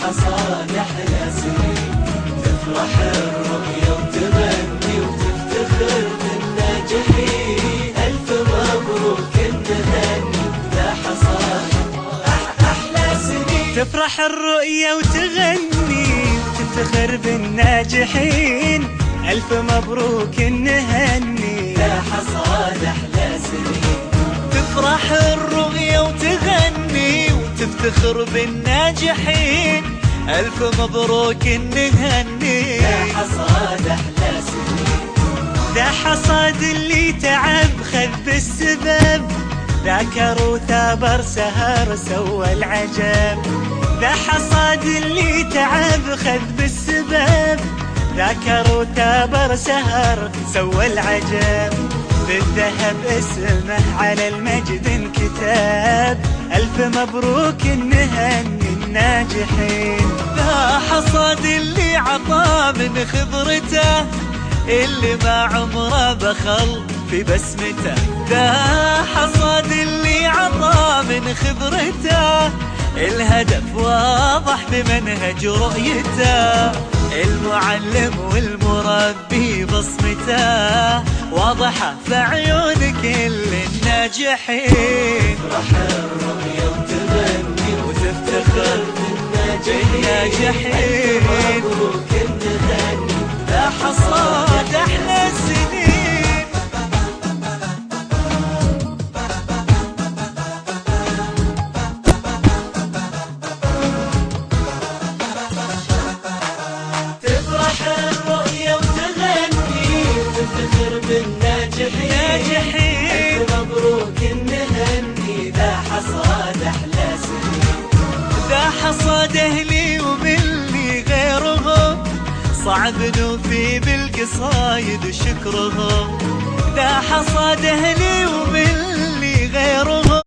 حصاد أحلى سنين. تفرح الرؤيا وتغني وتفتخر بالناجحين. ألف مبروك نهني ذا حصاد أحلى سنين. تفرح الرؤيا وتغني وتفتخر بالناجحين. ألف مبروك نهني ذا حصاد أحلى سنين. تفرح الرؤيا وتغني وتفتخر بالناجحين. ألف مبروك نهني ذا حصاد أحلى سنين. ذا حصاد اللي تعب خذ بالسبب. ذاكر وثابر سهر سوى العجب. ذا حصاد اللي تعب خذ بالسبب. ذاكر وثابر سهر سوى العجب. بالذهب اسمه على المجد انكتب. ألف مبروك نهني الناجحين. ذا حصاد اللي عطى من خبرته. اللي ما عمره بخل في بسمته. ذا حصاد اللي عطى من خبرته. الهدف واضح بمنهج رؤيته. المعلم والمربي بصمته واضحة في عيون كل الناجحين. تفرح الرؤيا وتغني وتفتخر بالناجحين. مبروك نهني ذا حصاد أحلى السنين. تفرح الرؤيا وتغني وتفتخر بالناجحين. ألف مبروك نهني ذا حصاد أحلى سنين. ذا حصاد أهلي وملي غيرهم. صعب نوفي بالقصايد وشكرهم. ذا حصاد أهلي وملي غيرهم.